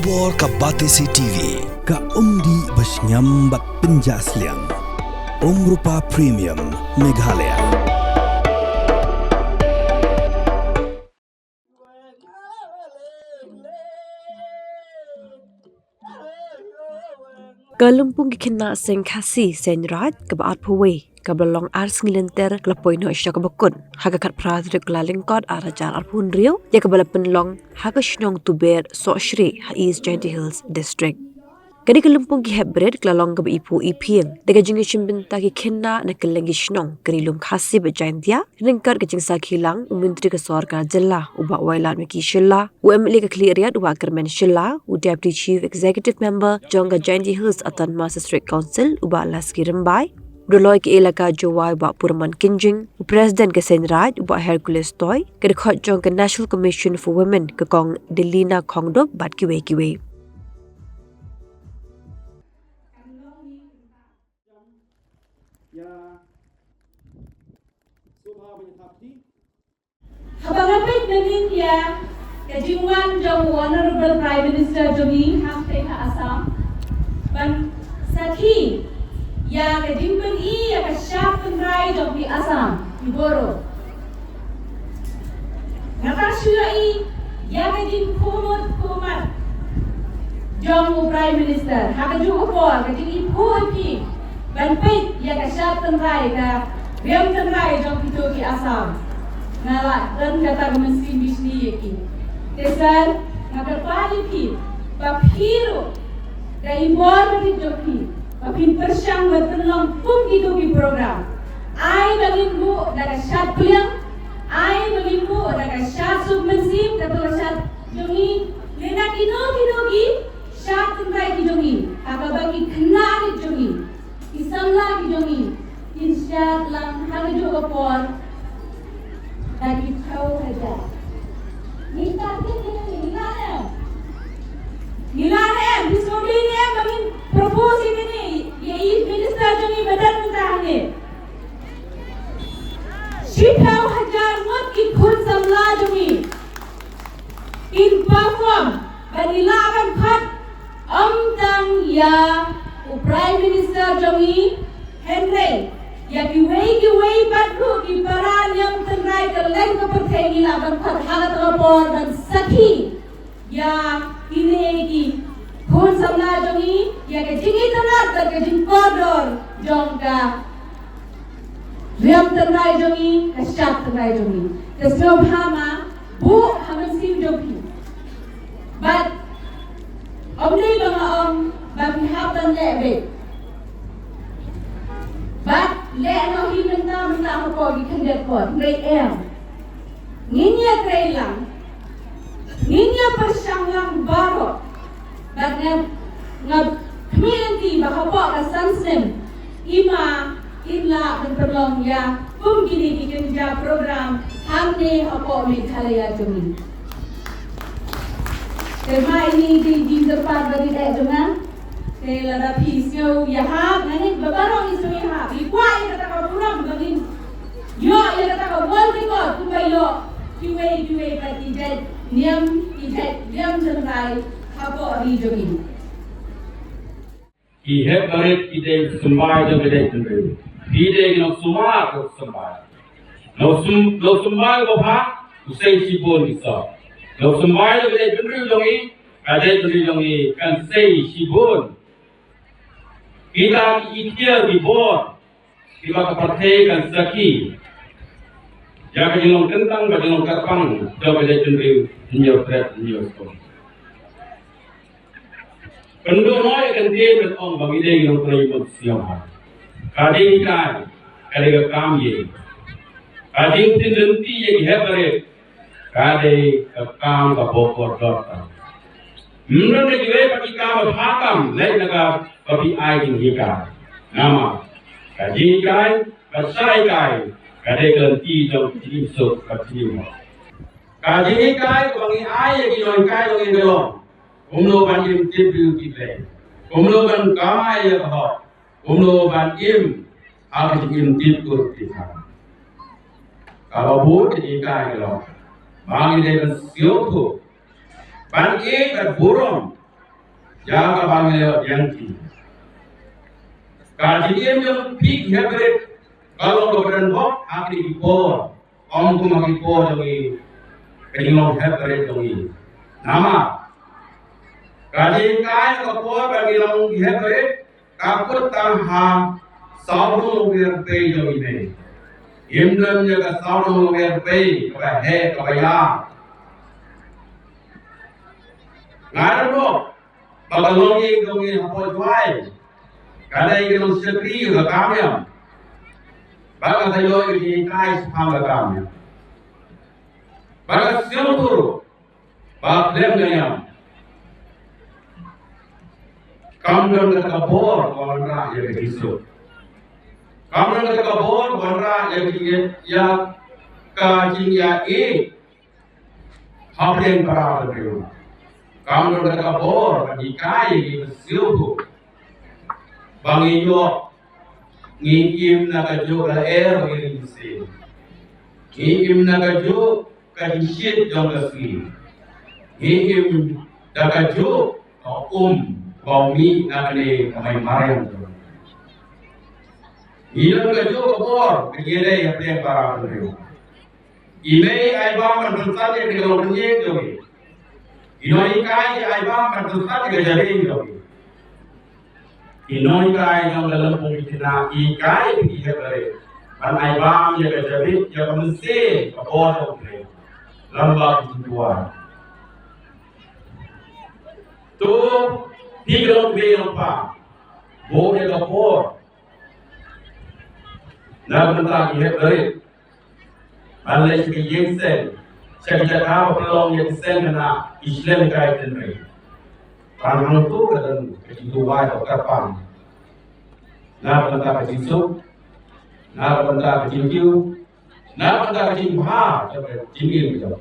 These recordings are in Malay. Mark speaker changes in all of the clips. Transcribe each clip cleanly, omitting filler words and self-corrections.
Speaker 1: Por ka Batesi TV ka umdi basnyambat penjaslian Rupa Premium Meghalaya.
Speaker 2: Kalumpung kena seng kasi senrat kebaat puwe kabalong ars ngilinter kelapoi no isya kabakun hagakat pradrik lalingkot arajar arpun rio ya kabala penlong hagashnong tuber so shri ha East Jainti Hills District. Kadi kalumpung ki hebred kelalong kaba ipu ipieng dega jingi shimbinta ki kena na kelengi shnong kerilum kasi bejaintia ringkar kajing sakilang umintri kesor ka jella uba wailan miki shilla UMLA ka kliriat uba kermen shilla u Deputy Chief Executive Member Jonga Jainti Hills Autonomous District Council uba Laski Rembai Doloy ke elaka Jowai uba Purman Kinjing u President ke Senraj uba Hercules Toy ke dekhot jong ke National Commission for Women ke kong Delina Kongdop bat kiwe-kiwe.
Speaker 3: Habang-habang naging ya, kajingwan jong Honorable Prime Minister Jongi Hampe ka Assam, ban sakhi ya kajingpan ya kasyapan rai jong di Assam, di Boro. Nakasya ya kajing kumat jong Prime Minister, hakajung upor kajing ipu ki, ban peit ya kasyapan rai ka riamtan rai jong itu di Assam. Ngalak dan kata mesin bisni yaki. Tesal nagarpali ki, papiro, dari bor di joki, papin persyang bertenong pun gitu ki program. Ai bagimbu daga syat pulang, ai bagimbu daga syat submensim, kata syat jongi, lena kino ki, syat tentrai ki jongi, apa bagi kena ki jongi, isamla ki jongi, insyat lang haga juga por. Lagi tahu aja. Minta kita Nilai disodenya bagi propose ini. Yaitu minister jongi badan mentahane. Shitau hajar mut ikut samla jongi. In perform banilakan khat tang ya Prime Minister jongi Henry. Ya kiway batru ki paran yang tenrai ke leng ke pertengi laban khat lapor dan sakhi ya ini ki khun samla jongi ya ke jingi tanat dan ke jing kodor jongka riam tenrai jongi ke syat tenrai jongi ke sobhama bu hamesim jongi but omni banga bagi hatan lebe but le no hi minta ko gi khandet ko nei em nginya kreilang nginya persyang lang baro bat ngab community bahapa ka sansem ima inla dan perlong ya pum gini ki kerja program hamne hapo Meghalaya jongi tema ini di depan dari jangan Tela pisau ya ha nani babarong isu ya ha ikuai kata kau kurang bagin yo ya kata kau bol tiko tupai yo kiwe pati jad niam sentai hapo ari jogi
Speaker 4: ki he baret ide sumbai jo bede tunde ide no suma ko sumbai no sumbai ko pha usai si bon bisa no sumbai jo bede tunde longi kade tunde longi kan sei si bon kita ikhtiar di bor kita kepercayaan sakhi jaga jenong tentang bajang karpang coba jadi cenderung nyopret nyosong pendonoy kan dia berong bagi dia yang terlibat siapa kadang kali kam ye kadang tinenti ye hebare kadang kam ka bokor dota menurut dia pakai kam hakam lain naga tapi ai hingga nama kaji kai kasai kai kade kelanti jauh tim sok katim kaji kai bangi ai yang non kai bangi belong umno ban im tibu kitle umno ban kamai ya bahot umno ban im al im tibu kitha kalau bu kaji kai belong bangi de ban siop ban ban burong Jaga bangnya yanti. Kajian yang peak hebret kalau keberan bok akhir ipor, om tu magi ipor dongi, kenyong hebret dongi. Nama kajian kaya kapor bagi long hebret kapur tanha saudul wer pay dongi ne. Imdan jaga saudul wer pay kahe kabaya. Ngaran bok bagalongi dongi hapoi tuai. Kadai kita sekri ke kami, bagai saya ini kai sepang ke kami, bagai siapa bagai demnya, kami nak kabur kontra yang begitu, kami nak kabur kontra yang begitu, ya kajian ya apa yang berada di rumah, kami nak kabur bagi kai kita siapa. Bangi yo ngim na kajo la ngim se ngim na kajo ka hishit jong la si ngim da kajo baumi na kane kamay marang ilang kajo kabor kagere yapre para ro ime ay ba man dunsa de kalo nye jogi inoi kai ay ba man dunsa de gajare jogi Inoi kai yang dalam pengikina ikai begitu beri. Kan aibam ya kejabi ya kemesti kabor okey. Lambak dua. Tu tiga lebih apa? Boleh kabor. Nak bentar ia beri. Malai sekali yang sen. Saya cakap pelong yang sen kena Islam kai tenai. Tangan tu kadang kedua atau kapan, nak bentar kecil, nak bentar kecil, nak bentar kecil bah, sampai tinggi macam.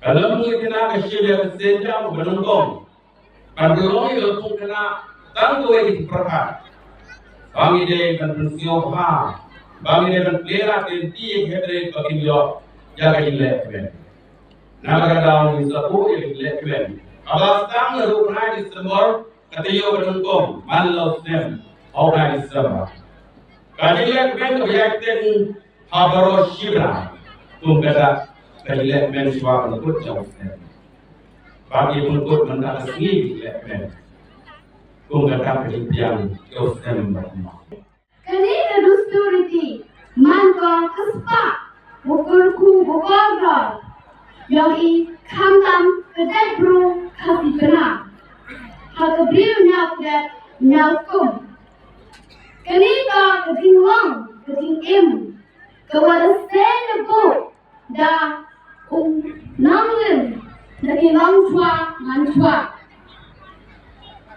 Speaker 4: Kalau mungkin nak kecil yang senjam berengkong, berengkong itu kena tangguh yang diperkat. Bagi dia kan pensiun bah, bagi dia kan pelera tenti hebret bagi dia jaga jelek. Nagadaw ni sa po yung lekwen. Abastang narupna di December, katiyo berengkong, manlaw stem, awna di December. Kadilek men objekten habaro shibra, kung kata kadilek men siwa kalakot jaw stem. Bagi pungkot manakasingi lekwen, kung kata kadilpiang jaw stem berkuma.
Speaker 5: Kanina dusturiti, manko kaspa, bukulku bukolgol. Yang kamtam kedai bro kasih kena, hakabriu nyakret nyakum. Kenika keding wang keding im, kewala sen bu da nanglin dari langchua manchua.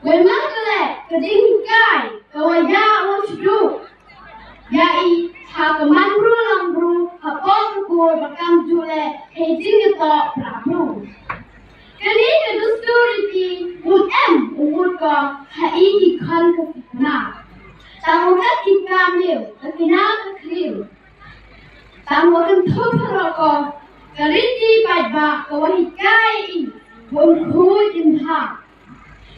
Speaker 5: Wenmangle keding kai kewaya wajdu, yai hakaman bro lang bro. Apong ko bakam jule hejing ito prabu. Kanina dusturiti umur ko haiki kan na. Tamukat kikamil kakinakakriw. Tamukan tuparo ko kariti pajba kawahikai wumhuy imha.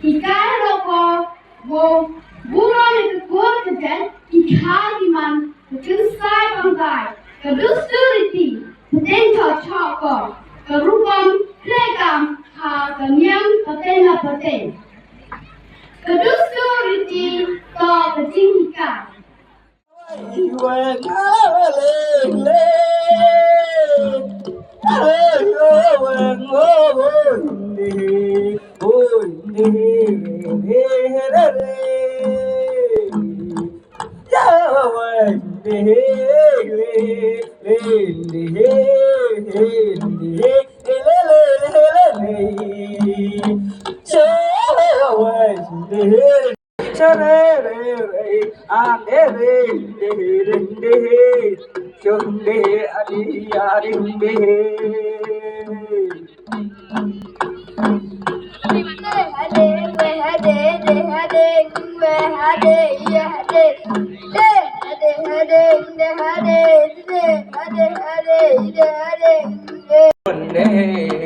Speaker 5: Ikai roko wo buro ni kakot kajan ikai man kakinsay bangkay. Kedusturiti, potential choko, kerupam, kregam, ha kenyang, petena peten. Kedusturiti, to ketinggikan.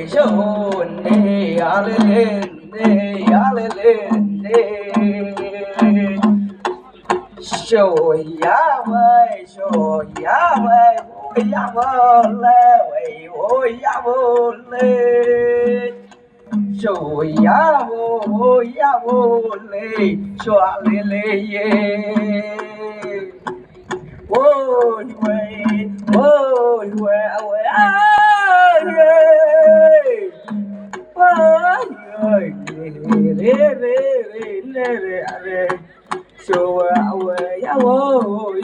Speaker 6: Shone, Rồi ya vậy rồi ya vậy ôi ya vậy ôi ya vậy rồi ya vậy cho lê ye ôi vậy ôi vậy ơi lê so away ôi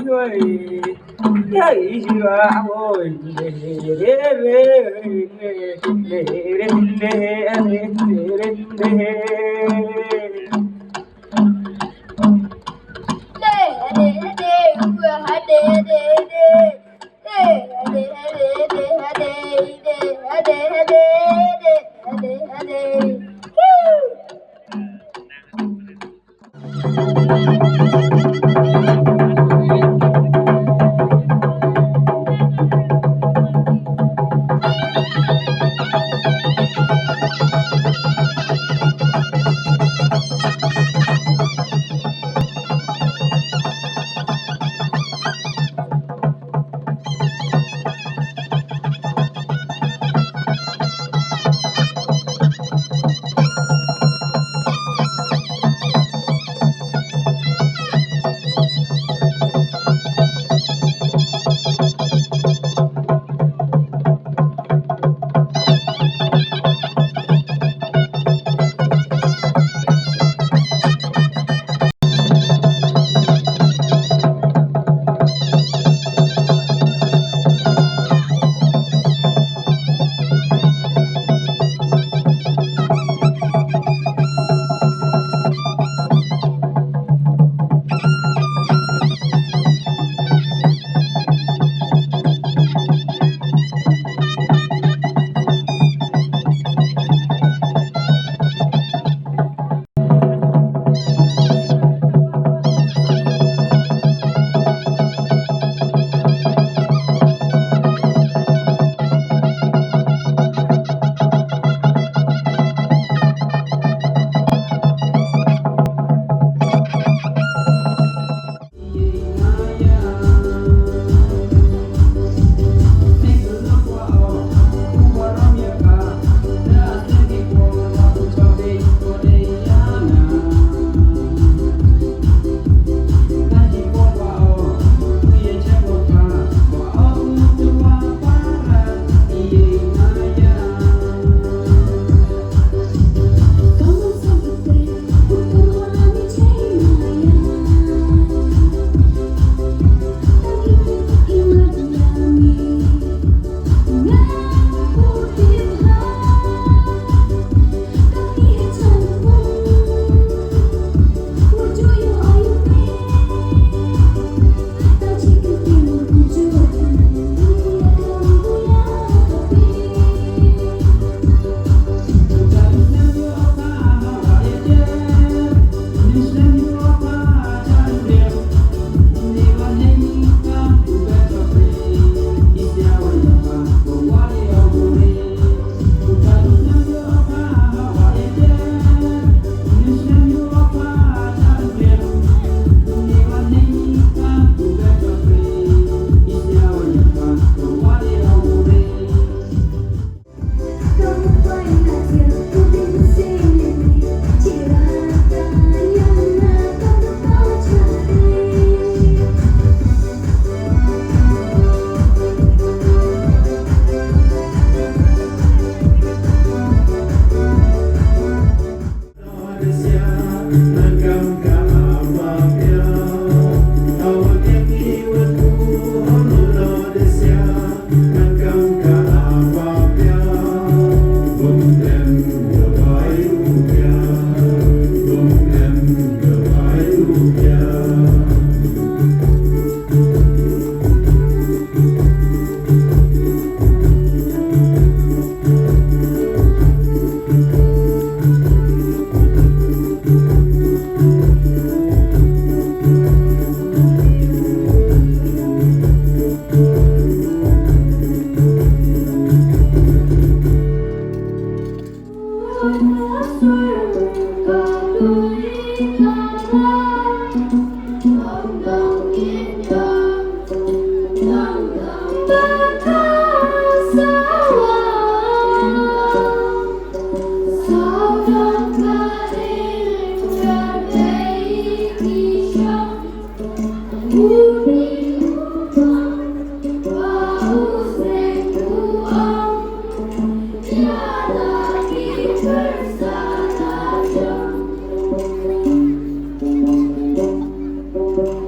Speaker 5: Hãy subscribe cho kênh Ghiền Mì Gõ để không bỏ lỡ